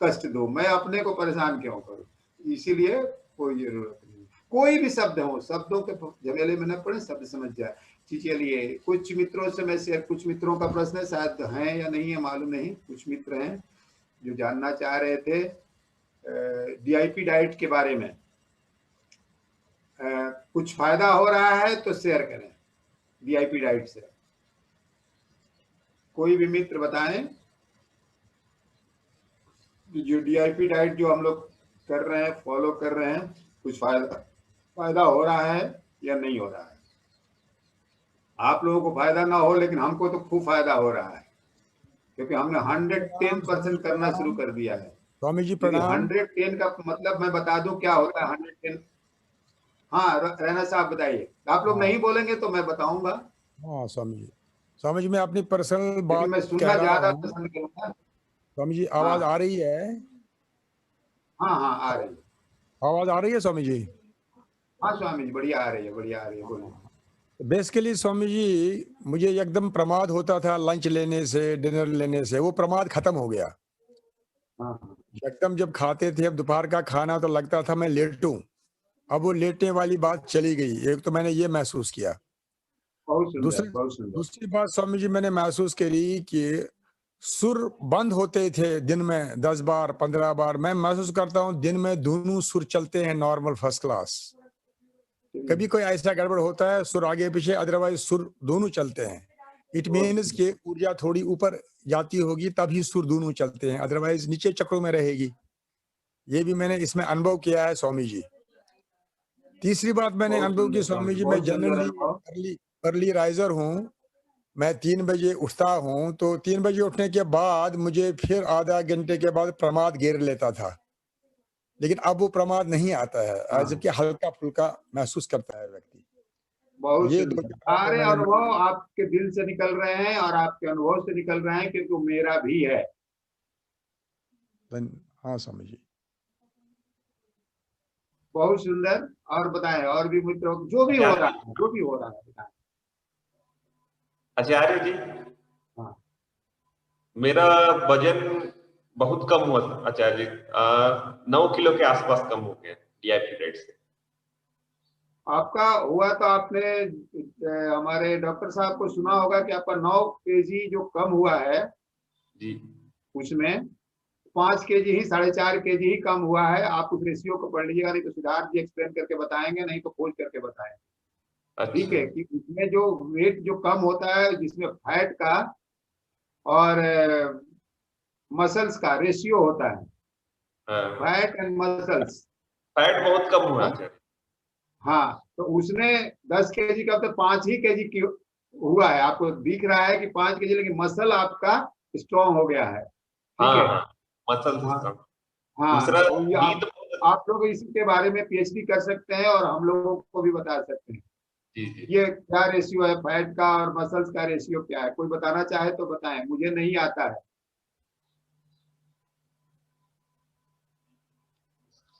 कष्ट दूं, मैं अपने को परेशान क्यों करूं? इसीलिए कोई जरूरत नहीं। कोई भी शब्द हो, शब्दों के झमेले में न पड़े, शब्द समझ जाए। चलिए कुछ मित्रों से मैं शेयर, कुछ मित्रों का प्रश्न है, शायद है या नहीं है मालूम नहीं, कुछ मित्र हैं जो जानना चाह रहे थे डीआईपी डाइट के बारे में। कुछ फायदा हो रहा है तो शेयर करें डीआईपी डाइट से। कोई भी मित्र बताएं जो डीआईपी डाइट जो हम लोग कर रहे हैं, फॉलो कर रहे हैं, कुछ फायदा हो रहा है या नहीं हो रहा है। आप लोगों को फायदा ना हो, लेकिन हमको तो खूब फायदा हो रहा है, क्योंकि हमने 110% करना शुरू कर दिया है। स्वामी जी प्रणाम। 110 का मतलब मैं बता दूं क्या होता है 110। हाँ रैना साहब बताइए। आप लोग नहीं बोलेंगे तो मैं बताऊंगा। हाँ स्वामी जी मैं अपनी पर्सनल बात मैं सुनना ज्यादा पसंद करूंगा। स्वामी जी आवाज आ रही है? हाँ हाँ आ रही है। आवाज आ रही है स्वामी जी? हाँ स्वामी जी बढ़िया आ रही है, बढ़िया आ रही है, बोलिए। बेसिकली स्वामी जी मुझे एकदम प्रमाद होता था लंच लेने से, डिनर लेने से, वो प्रमाद खत्म हो गया। एकदम जब खाते थे अब दोपहर का खाना तो लगता था मैं लेटूं, अब वो लेटने वाली बात चली गई। एक तो मैंने ये महसूस किया। दूसरी बात स्वामी जी मैंने महसूस करी कि सुर बंद होते थे दिन में 10 बार 15 बार। मैं महसूस करता हूँ दिन में दोनों सुर चलते हैं नॉर्मल फर्स्ट क्लास। कभी कोई ऐसा गड़बड़ होता है सुर आगे पीछे, अदरवाइज सुर दोनों चलते हैं। इट मीन्स कि ऊर्जा थोड़ी ऊपर जाती होगी तभी सुर दोनों चलते हैं, अदरवाइज नीचे चक्रों में रहेगी। ये भी मैंने इसमें अनुभव किया है स्वामी जी। तीसरी बात मैंने अनुभव की स्वामी जी, मैं जनरली अर्ली राइजर हूँ। मैं 3 बजे उठता हूँ, तो 3 बजे उठने के बाद मुझे फिर आधा घंटे के बाद प्रमाद घेर लेता था, लेकिन अब वो प्रमाद नहीं आता है, जबकि हल्का फुल्का महसूस करता है व्यक्ति। बहुत सारे अनुभव आपके दिल से निकल रहे हैं और आपके अनुभव से निकल रहे हैं, क्योंकि मेरा भी है। हाँ स्वामी जी बहुत सुंदर। और बताएं और भी मित्रों जो भी हो रहा है, जो भी हो रहा है बताएं। आचार्य जी मेरा वजन बहुत कम हुआ आचार्य जी, 9 किलो के आसपास कम हो गया डीआईपी डाइट से। आपका हुआ तो आपने हमारे डॉक्टर साहब को सुना होगा कि आपका 9 केजी जो कम हुआ है जी, उसमें 5 केजी ही 4.5 केजी ही कम हुआ है। आप उस रेशियो को पढ़ लीजिएगा, नहीं तो सिद्धार्थ जी एक्सप्लेन करके बताएंगे, नहीं तो खोज करके बताएंगे। ठीक है कि उसमें जो वेट जो कम होता है, जिसमें फैट का और मसल्स का रेशियो होता है, फैट एंड मसल्स, फैट बहुत कम हुआ है। हाँ तो उसने 10 केजी का तो 5 ही केजी की हुआ है। आपको दिख रहा है कि 5 केजी, लेकिन मसल आपका स्ट्रॉन्ग हो गया है। ठीक है, मसल हाँ तो आप लोग इसी के बारे में पीएचडी कर सकते हैं और हम लोगों को भी बता सकते हैं ये क्या रेशियो है फैट का और मसल्स का रेशियो क्या है। कोई बताना चाहे तो बताएं, मुझे नहीं आता है।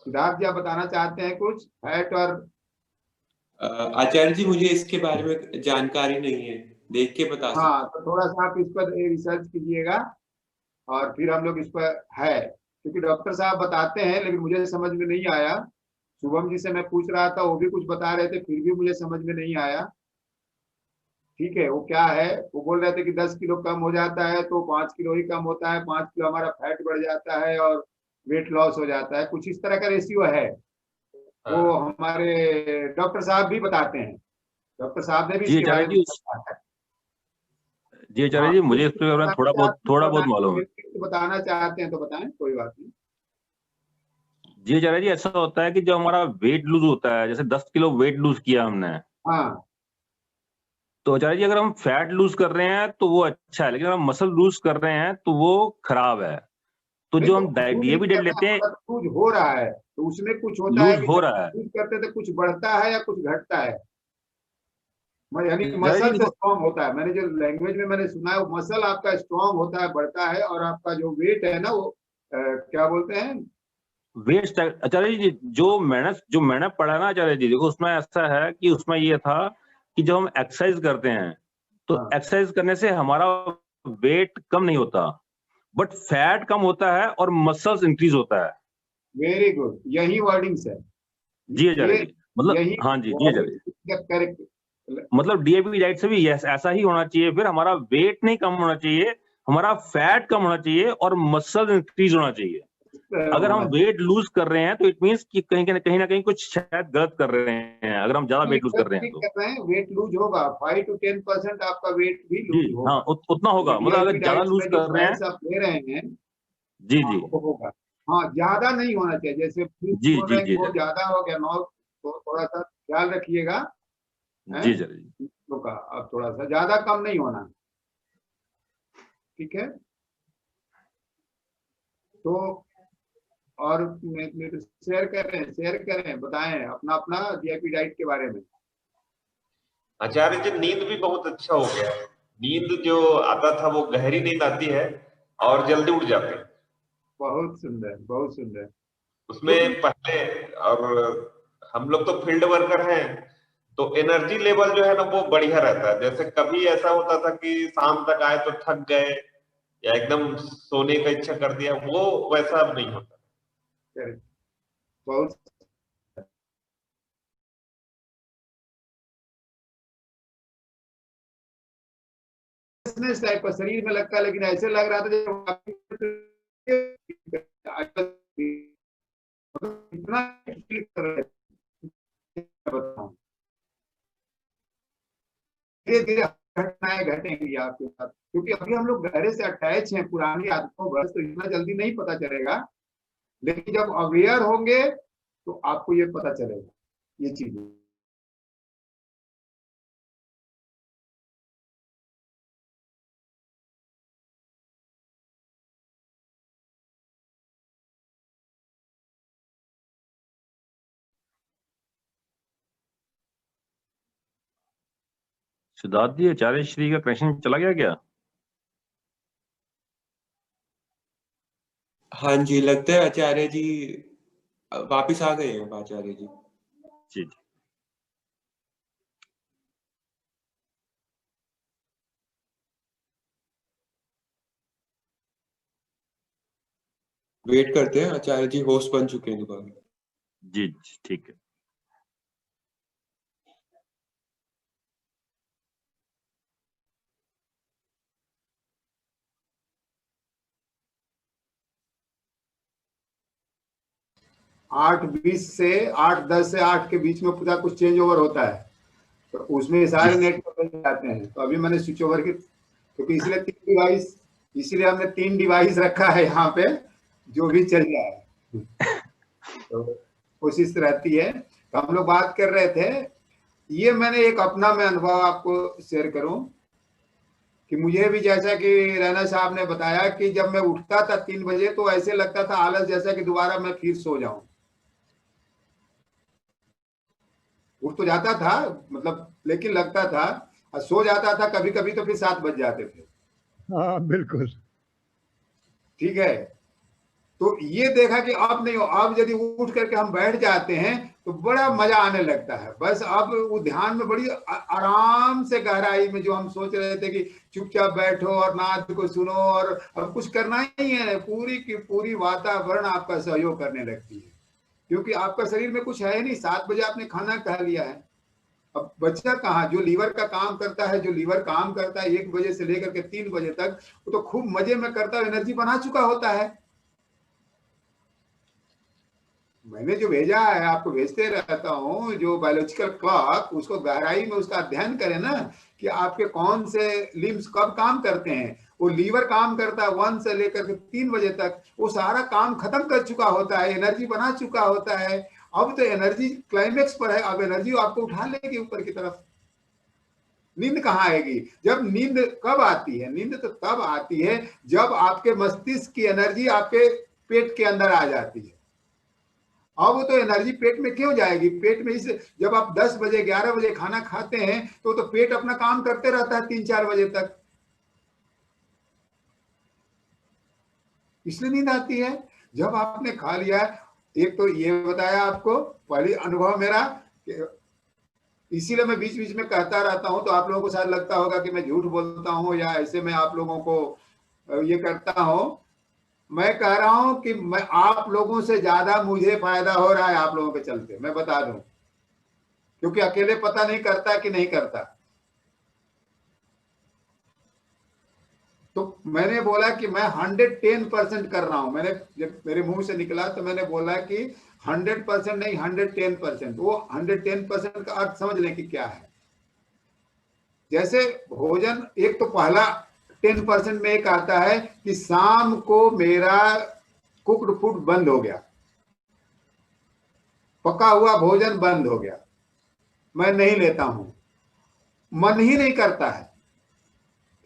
सिद्धार्थ जी आप बताना चाहते हैं कुछ फैट और? आचार्य जी मुझे इसके बारे में जानकारी नहीं है, देख के बता सकते। हाँ तो थोड़ा सा आप इस पर रिसर्च कीजिएगा और फिर हम लोग इस पर है, क्योंकि डॉक्टर साहब बताते हैं लेकिन मुझे समझ में नहीं आया। शुभम जी से मैं पूछ रहा था, वो भी कुछ बता रहे थे, फिर भी मुझे समझ में नहीं आया। ठीक है, वो क्या है, वो बोल रहे थे कि 10 किलो कम हो जाता है तो 5 किलो ही कम होता है, 5 किलो हमारा फैट बढ़ जाता है और वेट लॉस हो जाता है, कुछ इस तरह का रेशियो है। वो हमारे डॉक्टर साहब भी बताते हैं, डॉक्टर साहब ने भी इसके बारे में बताया है। जी आचार्य जी मुझे इसके बारे में थोड़ा बहुत मालूम है। बताना चाहते हैं तो बताएं, कोई बात नहीं। जी आचार्य जी ऐसा होता है कि जो हमारा वेट लूज होता है, जैसे 10 किलो वेट लूज किया हमने, हाँ तो आचार्य जी अगर हम फैट लूज कर रहे हैं तो वो अच्छा है, लेकिन अगर हम मसल लूज कर रहे हैं तो वो खराब है। तो जो हम डीआईपी डाइट लेते हैं लूज हो रहा है तो उसमें कुछ होता है, हो रहा है, लूज करते तो कुछ बढ़ता है या कुछ घटता है, यानी मसल से स्ट्रॉन्ग होता है। मैंने जो लैंग्वेज में मैंने सुना है वो मसल आपका स्ट्रॉन्ग होता है, बढ़ता है, और आपका जो वेट है ना वो क्या बोलते हैं वेस्ट आचार्य जी, जो मैंने पढ़ा ना आचार्य जी, देखो उसमें ऐसा है कि उसमें ये था कि जब हम एक्सरसाइज करते हैं तो हाँ। एक्सरसाइज करने से हमारा वेट कम नहीं होता, बट फैट कम होता है और मसल्स इंक्रीज होता है। वेरी गुड, यही वर्डिंग्स है जी आचार्य ये, जी, मतलब यही हाँ जी जी आचार्य जी, करेक्ट। मतलब डीएपी डाइट से भी ऐसा ही होना चाहिए, फिर हमारा वेट नहीं कम होना चाहिए, हमारा फैट कम होना चाहिए और मसल इंक्रीज होना चाहिए। अगर हम वेट लूज कर रहे हैं तो इट मींस कि कहीं ना कहीं कुछ शायद गलत कर रहे हैं, अगर हम ज्यादा वेट लूज कर रहे हैं तो। कर रहे हैं, वेट लूज होगा, 5 to 10% आपका वेट भी जी लूज होगा। हाँ, उतना होगा, मतलब अगर ज्यादा लूज में जो कर रहे हैं। फैट्स आप ले रहे हैं जी जी वो होगा। हाँ, ज्यादा नहीं होना चाहिए, जैसे जी बोल जी रहे हैं कि जी बहुत ज्यादा हो गया नौ, तो थोड़ा सा ख्याल रखिएगा। हैं? जी आचार्य जी। तो का अब थोड़ा सा ज्यादा कम नहीं होना, ठीक है। तो और मेरे शेयर करें, बताएं अपना अपना वीआईपी डाइट के बारे में। आचार्य जी, नींद भी बहुत अच्छा हो गया है। नींद जो आता था वो गहरी नींद आती है और जल्दी उठ जाते हैं बहुत सुंदर, बहुत सुंदर। क्योंकि उसमें पहले। और हम लोग तो फील्ड वर्कर हैं, तो एनर्जी लेवल जो है ना वो बढ़िया रहता है। जैसे कभी ऐसा होता था कि शाम तक आए तो थक गए या एकदम सोने का इच्छा कर दिया, वो वैसा अब नहीं होता। correct, बहुत टाइप का शरीर में लगता है, लेकिन ऐसे लग रहा था जब इतना फील कर रहे थे, बताऊं धीरे धीरे घटनाएं घटेंगी आपके साथ, क्योंकि अभी हम लोग गहरे से अटैच हैं पुरानी आदतों पर, तो इतना जल्दी नहीं पता चलेगा, लेकिन जब अवेयर होंगे तो आपको ये पता चलेगा ये चीजें। सिद्धार्थ जी, आचार्य श्री का कनेक्शन चला गया क्या? हाँ जी, लगता है आचार्य जी वापिस आ गए हैं आचार्य जी। जी जी। वेट करते हैं, आचार्य जी होस्ट बन चुके हैं दोबारा। जी जी ठीक है। आठ 20 से 8:10 से 8 के बीच में पूरा कुछ चेंज ओवर होता है, तो उसमें सारे नेट बदल जाते हैं। तो अभी मैंने स्विच ओवर की, क्योंकि इसीलिए हमने 3 डिवाइस रखा है यहाँ पे, जो भी चल जाए तो कोशिश रहती है। तो हम लोग बात कर रहे थे, ये मैंने एक अपना मैं अनुभव आपको शेयर करूं कि मुझे भी, जैसा कि रैना साहब ने बताया, कि जब मैं उठता था 3 बजे तो ऐसे लगता था आलस जैसा कि दोबारा मैं फिर सो जाऊं। उठ तो जाता था, मतलब, लेकिन लगता था, और सो जाता था कभी कभी तो फिर 7 बज जाते थे। हाँ बिल्कुल। ठीक है, तो ये देखा कि अब नहीं हो, अब यदि उठ करके हम बैठ जाते हैं तो बड़ा मजा आने लगता है। बस अब वो ध्यान में बड़ी आराम से गहराई में, जो हम सोच रहे थे कि चुपचाप बैठो और नाद को सुनो और अब कुछ करना ही है, पूरी की पूरी वातावरण आपका सहयोग करने लगती है, क्योंकि आपका शरीर में कुछ है नहीं। 7 बजे आपने खाना खा लिया है, अब बच्चा कहाँ, जो लीवर का काम करता है, जो लीवर काम करता है 1 बजे से लेकर के 3 बजे तक, वो तो खूब मजे में करता है, एनर्जी बना चुका होता है। मैंने जो भेजा है आपको भेजते रहता हूँ, जो बायोलॉजिकल क्लॉक, उसको गहराई में उसका अध्ययन करें ना, कि आपके कौन से लिम्स कब काम करते हैं। वो लीवर काम करता है 1 से लेकर के 3 बजे तक, वो सारा काम खत्म कर चुका होता है, एनर्जी बना चुका होता है। अब तो एनर्जी क्लाइमेक्स पर है, अब एनर्जी आपको उठा लेगी ऊपर की तरफ। नींद कहाँ आएगी? जब नींद कब आती है? नींद तो तब आती है जब आपके मस्तिष्क की एनर्जी आपके पेट के अंदर आ जाती है। अब वो तो एनर्जी पेट में क्यों जाएगी? पेट में, इस जब आप 10 बजे 11 बजे खाना खाते हैं तो पेट अपना काम करते रहता है 3-4 बजे तक, इसलिए नींद आती है। जब आपने खा लिया एक तो ये बताया आपको पहली अनुभव मेरा, इसीलिए मैं बीच बीच में कहता रहता हूं, तो आप लोगों को शायद लगता होगा कि मैं झूठ बोलता हूं या ऐसे मैं आप लोगों को ये करता हूं। मैं कह रहा हूं कि मैं आप लोगों से ज्यादा मुझे फायदा हो रहा है आप लोगों के चलते, मैं बता दूं, क्योंकि अकेले पता नहीं करता कि नहीं करता। तो मैंने बोला कि मैं 110% कर रहा हूं। मैंने जब मेरे मुंह से निकला तो मैंने बोला कि 100% नहीं 110%। वो 110% का अर्थ समझ लें कि क्या है। जैसे भोजन, एक तो पहला 10% में एक आता है कि शाम को मेरा कुक्ड फूड बंद हो गया, पका हुआ भोजन बंद हो गया, मैं नहीं लेता हूं, मन ही नहीं करता है,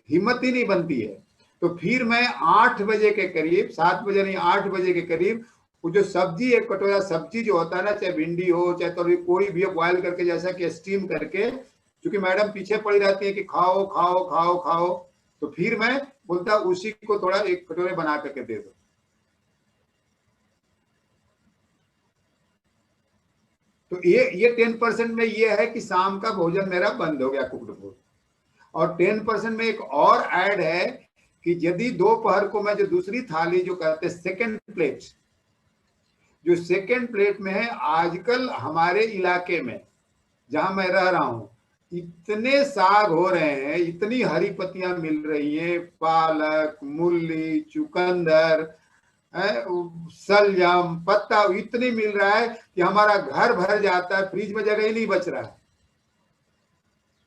हिम्मत ही नहीं बनती है। तो फिर मैं 8 बजे के करीब, 7 बजे नहीं 8 बजे के करीब, वो जो सब्जी, एक कटोरा सब्जी जो होता है ना, चाहे भिंडी हो चाहे तो कोई भी बॉयल करके, जैसा कि स्टीम करके, क्योंकि मैडम पीछे पड़ी रहती है कि खाओ खाओ खाओ खाओ, तो फिर मैं बोलता उसी को थोड़ा एक कटोरे बना करके दे दो। तो ये 10% में ये है कि शाम का भोजन मेरा बंद हो गया, कुक्ड फूड। और 10% में एक और ऐड है कि यदि दोपहर को मैं जो दूसरी थाली जो कहते हैं सेकंड प्लेट, जो सेकंड प्लेट में है, आजकल हमारे इलाके में जहां मैं रह रहा हूं इतने साग हो रहे हैं, इतनी हरी पत्तियां मिल रही हैं, पालक, मूली, चुकंदर, सलजम, पत्ता इतनी मिल रहा है कि हमारा घर भर जाता है, फ्रिज में जगह ही नहीं बच रहा है।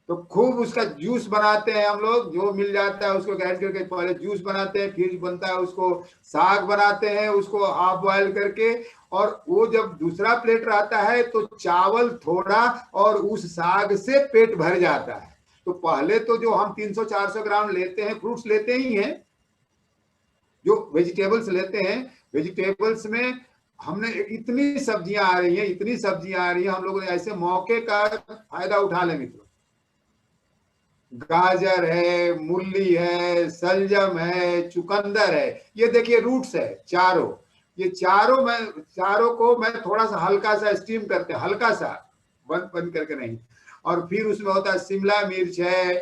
तो खूब उसका जूस बनाते हैं हम लोग, जो मिल जाता है उसको ग्राइंड करके पहले जूस बनाते हैं, फिर बनता है उसको साग बनाते हैं, उसको हाफ बॉयल करके, और वो जब दूसरा प्लेट रहता है तो चावल थोड़ा और उस साग से पेट भर जाता है। तो पहले तो जो हम 300-400 ग्राम लेते हैं, फ्रूट्स लेते ही हैं, जो वेजिटेबल्स लेते हैं, वेजिटेबल्स में हमने इतनी सब्जियां आ रही हैं, इतनी सब्जियां आ रही हैं, हम लोगों ने ऐसे मौके का फायदा उठा लें मित्रों। गाजर है, मूली है, सलजम है, चुकंदर है, ये देखिए रूट्स है चारों। ये चारों को मैं थोड़ा सा हल्का सा स्टीम करते हैं, हल्का सा, बंद करके नहीं। और फिर उसमें होता है शिमला मिर्च है,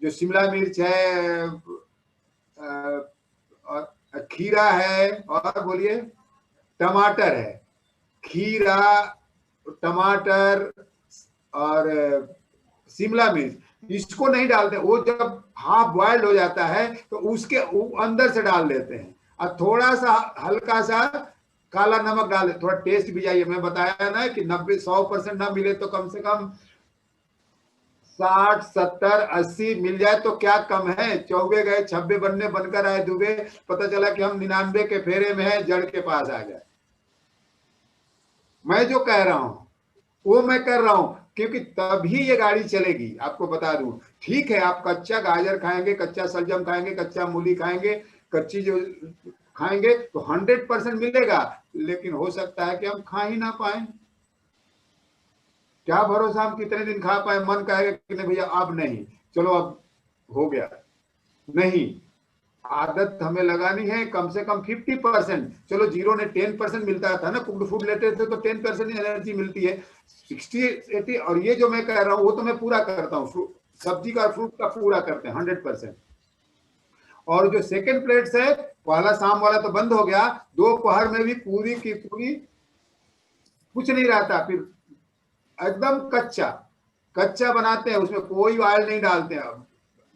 जो शिमला मिर्च है, और खीरा है, और बोलिए टमाटर है, खीरा, टमाटर और शिमला मिर्च, इसको नहीं डालते। वो जब हाफ बॉइल्ड हो जाता है तो उसके अंदर से डाल देते हैं, और थोड़ा सा हल्का सा काला नमक डाल दे, थोड़ा टेस्ट भी जाइए। मैं बताया ना कि 90-100% ना मिले तो कम से कम 60-70-80 मिल जाए तो क्या कम है। चौबे गए छब्बे बनने, बनकर आए दुबे, पता चला कि हम 99 के फेरे में है, जड़ के पास आ गए। मैं जो कह रहा हूं वो मैं कर रहा हूं, क्योंकि तभी ये गाड़ी चलेगी। आपको बता दूं, ठीक है आप कच्चा गाजर खाएंगे, कच्चा सलजम खाएंगे, कच्चा मूली खाएंगे, कच्ची जो खाएंगे तो 100% मिलेगा, लेकिन हो सकता है कि हम खा ही ना पाए। क्या भरोसा हम कितने दिन खा पाए। मन कहेगा कि नहीं भैया अब नहीं, चलो अब हो गया। नहीं, आदत हमें लगानी है कम से कम 50%। चलो जीरो ने 10% मिलता था ना, कुक्ड फूड लेते थे तो 10% एनर्जी मिलती है, 60-80। और ये जो मैं कह रहा हूं वो तो मैं पूरा करता हूँ, सब्जी का फ्रूट का पूरा करते हैं 100%। और जो सेकंड प्लेट्स है, पहला शाम वाला तो बंद हो गया, दोपहर में भी पूरी की पूरी कुछ नहीं रहता, फिर एकदम कच्चा कच्चा बनाते हैं, उसमें कोई ऑयल नहीं डालते हैं।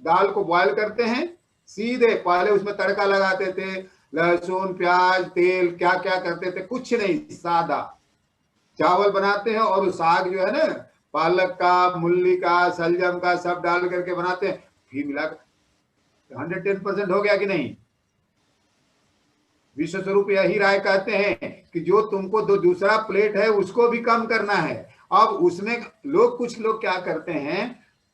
दाल को बॉयल करते हैं सीधे, पहले उसमें तड़का लगाते थे, लहसुन प्याज तेल क्या क्या करते थे, कुछ नहीं, सादा चावल बनाते हैं। और साग जो है ना, पालक का, मूली का, सलजम का, सब डाल करके बनाते हैं, फिर मिलाकर 110% हो गया कि नहीं। विश्व स्वरूप यही राय कहते हैं कि जो तुमको दूसरा प्लेट है उसको भी कम करना है। अब उसमें कुछ लोग क्या करते हैं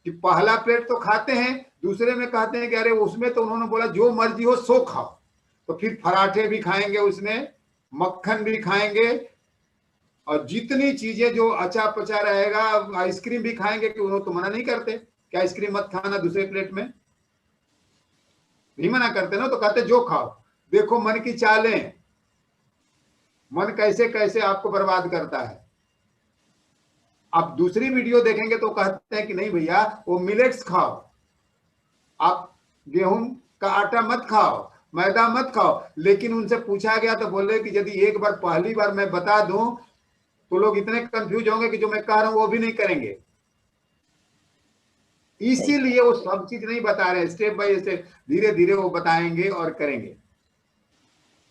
कि पहला प्लेट तो खाते हैं, दूसरे में कहते हैं कि अरे उसमें तो उन्होंने बोला जो मर्जी हो सो खाओ, तो फिर पराठे भी खाएंगे, उसमें मक्खन भी खाएंगे, और जितनी चीजें जो अचा पचा रहेगा, आइसक्रीम भी खाएंगे, कि उन्होंने तो मना नहीं करते कि आइसक्रीम मत खाना दूसरे प्लेट में, नहीं मना करते ना, तो कहते जो खाओ। देखो मन की चालें, मन कैसे कैसे आपको बर्बाद करता है। आप दूसरी वीडियो देखेंगे तो कहते हैं कि नहीं भैया वो मिलेट्स खाओ, आप गेहूं का आटा मत खाओ, मैदा मत खाओ। लेकिन उनसे पूछा गया तो बोले कि यदि एक बार पहली बार मैं बता दूं तो लोग इतने कंफ्यूज होंगे कि जो मैं कह रहा हूं वो भी नहीं करेंगे। इसीलिए वो सब चीज नहीं बता रहे, स्टेप बाय स्टेप धीरे धीरे वो बताएंगे और करेंगे।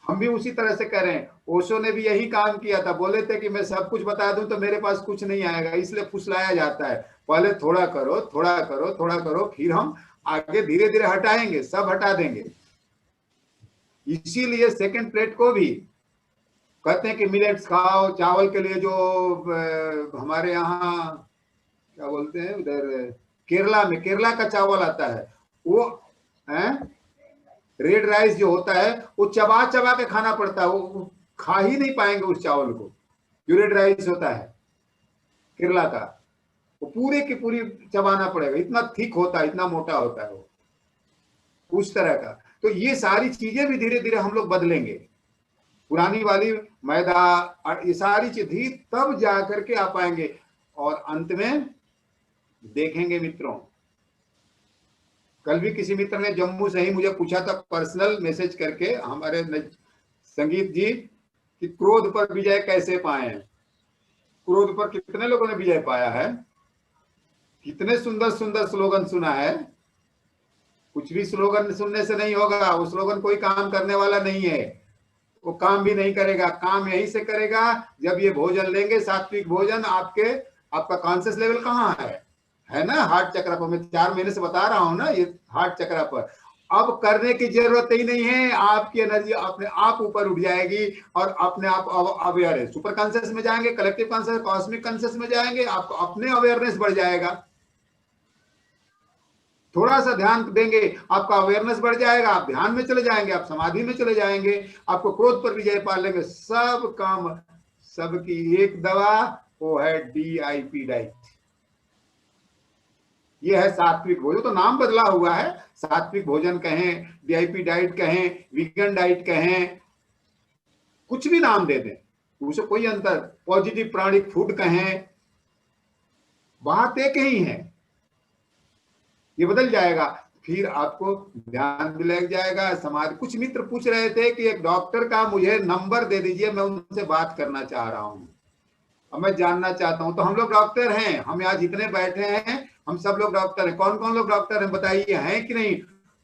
हम भी उसी तरह से कर रहे हैं। ओशो ने भी यही काम किया था, बोले थे कि मैं सब कुछ बता दूं तो मेरे पास कुछ नहीं आएगा, इसलिए फुसलाया जाता है। पहले थोड़ा करो, थोड़ा करो, थोड़ा करो, फिर हम आगे धीरे धीरे हटाएंगे, सब हटा देंगे। इसीलिए सेकंड प्लेट को भी कहते हैं कि मिलेट्स खाओ। चावल के लिए जो हमारे यहाँ क्या बोलते हैं, उधर केरला में केरला का चावल आता है, वो रेड राइस जो होता है वो चबा चबा के खाना पड़ता है, वो खा ही नहीं पाएंगे उस चावल को जो रेड राइस होता है केरला का, वो पूरे की पूरी चबाना पड़ेगा, इतना थिक होता है, इतना मोटा होता है वो, उस तरह का। तो ये सारी चीजें भी धीरे धीरे हम लोग बदलेंगे। पुरानी वाली मैदा ये सारी चीजें तब जा करके आ पाएंगे। और अंत में देखेंगे मित्रों, कल भी किसी मित्र ने जम्मू से ही मुझे पूछा था पर्सनल मैसेज करके, हमारे संगीत जी, कि क्रोध पर विजय कैसे पाए। क्रोध पर कितने लोगों ने विजय पाया है, कितने सुंदर सुंदर स्लोगन सुना है। कुछ भी स्लोगन सुनने से नहीं होगा, वो स्लोगन कोई काम करने वाला नहीं है, वो काम भी नहीं करेगा। काम यही से करेगा जब ये भोजन लेंगे, सात्विक भोजन। आपका कॉन्शियस लेवल कहाँ है ना, हार्ट चक्र पर। मैं 4 महीने से बता रहा हूं ना, ये हार्ट चक्र पर। अब करने की जरूरत ही नहीं है, आपकी एनर्जी अपने आप ऊपर उठ जाएगी और अपने आप अवेयर है। सुपर कॉन्शियस में जाएंगे, कलेक्टिव कॉन्शियस, कॉस्मिक कॉन्शियस में जाएंगे, आपको अपने अवेयरनेस बढ़ जाएगा। थोड़ा सा ध्यान देंगे, आपका अवेयरनेस बढ़ जाएगा, आप ध्यान में चले जाएंगे, आप समाधि में चले जाएंगे, आपको क्रोध पर विजय पा लेंगे। सब काम, सबकी एक दवा, वो है DIP डाइट। ये है सात्विक भोजन। तो नाम बदला हुआ है, सात्विक भोजन कहें, DIP डाइट कहें, वीगन डाइट कहें, कुछ भी नाम दे दें, उससे कोई अंतर, पॉजिटिव प्राणिक फूड कहें, बात एक ही है। ये बदल जाएगा, फिर आपको ध्यान भी लग जाएगा। समाज, कुछ मित्र पूछ रहे थे कि एक डॉक्टर का मुझे नंबर दे दीजिए, मैं उनसे बात करना चाह रहा हूं, अब मैं जानना चाहता हूं। तो हम लोग डॉक्टर हैं, हम आज जितने बैठे हैं हम सब लोग डॉक्टर हैं। कौन कौन लोग डॉक्टर हैं बताइए, हैं कि नहीं?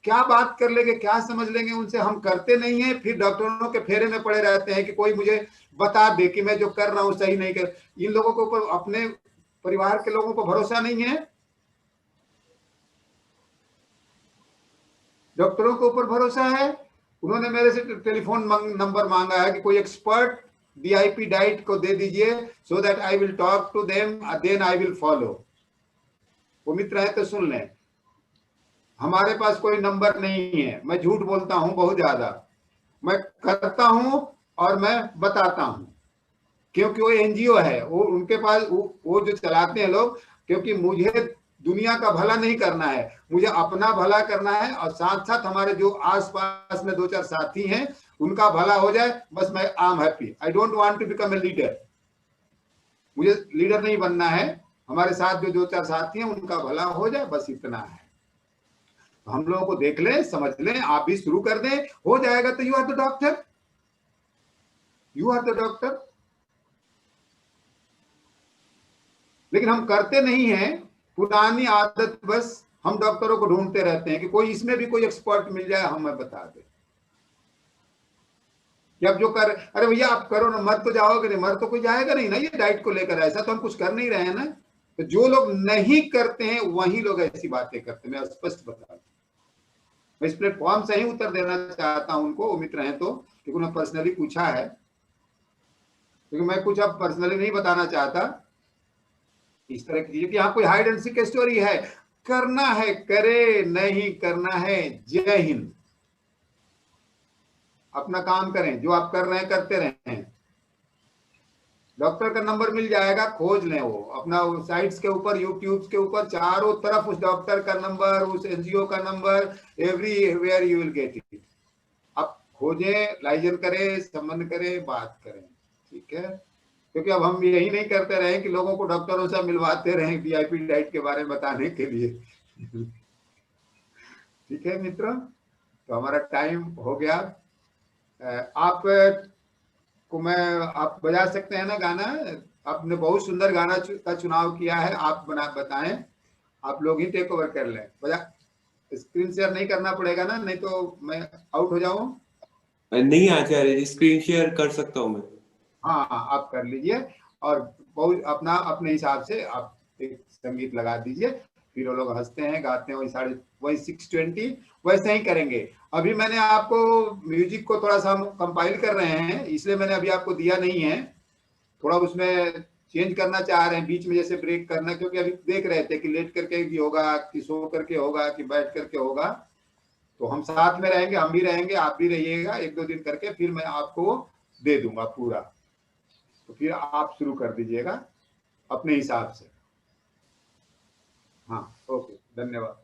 क्या बात कर लेंगे, क्या समझ लेंगे उनसे? हम करते नहीं है, फिर डॉक्टरों के फेरे में पड़े रहते हैं कि कोई मुझे बता दे कि मैं जो कर रहा हूं सही नहीं कर। इन लोगों के ऊपर, अपने परिवार के लोगों को भरोसा नहीं है, डॉक्टरों के ऊपर भरोसा है। उन्होंने मेरे से टेलीफोन नंबर मांगा है कि कोई एक्सपर्ट DIP डाइट को दे दीजिए, so that I will talk to them, then I will follow. वो मित्र है तो सुन लें, हमारे पास कोई नंबर नहीं है। मैं झूठ बोलता हूं बहुत ज्यादा, मैं करता हूं और मैं बताता हूं, क्योंकि वो NGO है, वो उनके पास वो जो चलाते हैं लोग। क्योंकि मुझे दुनिया का भला नहीं करना है, मुझे अपना भला करना है, और साथ साथ हमारे जो आसपास में 2-4 साथी हैं उनका भला हो जाए, बस मैं I am happy. I don't want to become a leader, मुझे लीडर नहीं बनना है। हमारे साथ जो 2-4 साथी हैं उनका भला हो जाए, बस इतना है। तो हम लोगों को देख लें, समझ लें, आप भी शुरू कर दें, हो जाएगा तो you are the doctor, you are the doctor. लेकिन हम करते नहीं हैं, पुरानी आदत, बस हम डॉक्टरों को ढूंढते रहते हैं कि कोई इसमें भी कोई एक्सपर्ट मिल जाए, हमें बता दे कि अब जो कर। अरे भैया आप करो ना, मर तो जाओगे नहीं, मर तो कोई जाएगा नहीं ना ये डाइट को लेकर। ऐसा तो हम कुछ कर नहीं रहे हैं ना। तो जो लोग नहीं करते हैं वही लोग ऐसी बातें करते हैं, मैं स्पष्ट बता दूं। मैं इस प्लेटफॉर्म से ही उत्तर देना चाहता हूं उनको, वो मित्र हैं तो, क्योंकि उन्होंने पर्सनली पूछा है, क्योंकि मैं कुछ अब पर्सनली नहीं बताना चाहता इस तरह की चीजें कि यहाँ कोई हाइड एंड सीक स्टोरी है। करना है करे, नहीं करना है जय हिंद। अपना काम करें, जो आप कर रहे हैं करते रहें। डॉक्टर का नंबर मिल जाएगा, खोज लें, वो अपना साइट्स के ऊपर, यूट्यूब के ऊपर, चारों तरफ उस डॉक्टर का नंबर, उस NGO का number, everywhere you will get it. आप खोजें, लाइजन करें, संबंध करें, बात करें। ठीक है, क्योंकि अब हम यही नहीं करते रहे कि लोगों को डॉक्टरों से मिलवाते रहे वीआईपी डाइट के बारे में बताने के लिए। ठीक है मित्रों, तो हमारा टाइम हो गया। आप को मैं, आप बजा सकते हैं ना गाना? आपने बहुत सुंदर गाना का चुनाव किया है, आप बताएं, आप लोग ही टेक ओवर कर लें। बजा, स्क्रीन शेयर नहीं करना पड़ेगा ना, नहीं तो मैं आउट हो जाऊं। नहीं आचार्य जी, स्क्रीन शेयर कर सकता हूँ मैं। हाँ हाँ, आप कर लीजिए और बहुत अपना अपने हिसाब से आप एक संगीत लगा दीजिए, फिर वो लोग हंसते हैं गाते हैं, वही 620 वैसे ही करेंगे। अभी मैंने आपको म्यूजिक को थोड़ा सा हम कंपाइल कर रहे हैं, इसलिए मैंने अभी आपको दिया नहीं है, थोड़ा उसमें चेंज करना चाह रहे हैं, बीच में जैसे ब्रेक करना, क्योंकि अभी देख रहे थे कि लेट करके भी होगा कि सो करके होगा कि बैठ करके होगा। तो हम साथ में रहेंगे, हम भी रहेंगे, आप भी रहिएगा, 1-2 दिन करके फिर मैं आपको दे दूंगा पूरा, तो फिर आप शुरू कर दीजिएगा अपने हिसाब से। हाँ, ओके, धन्यवाद।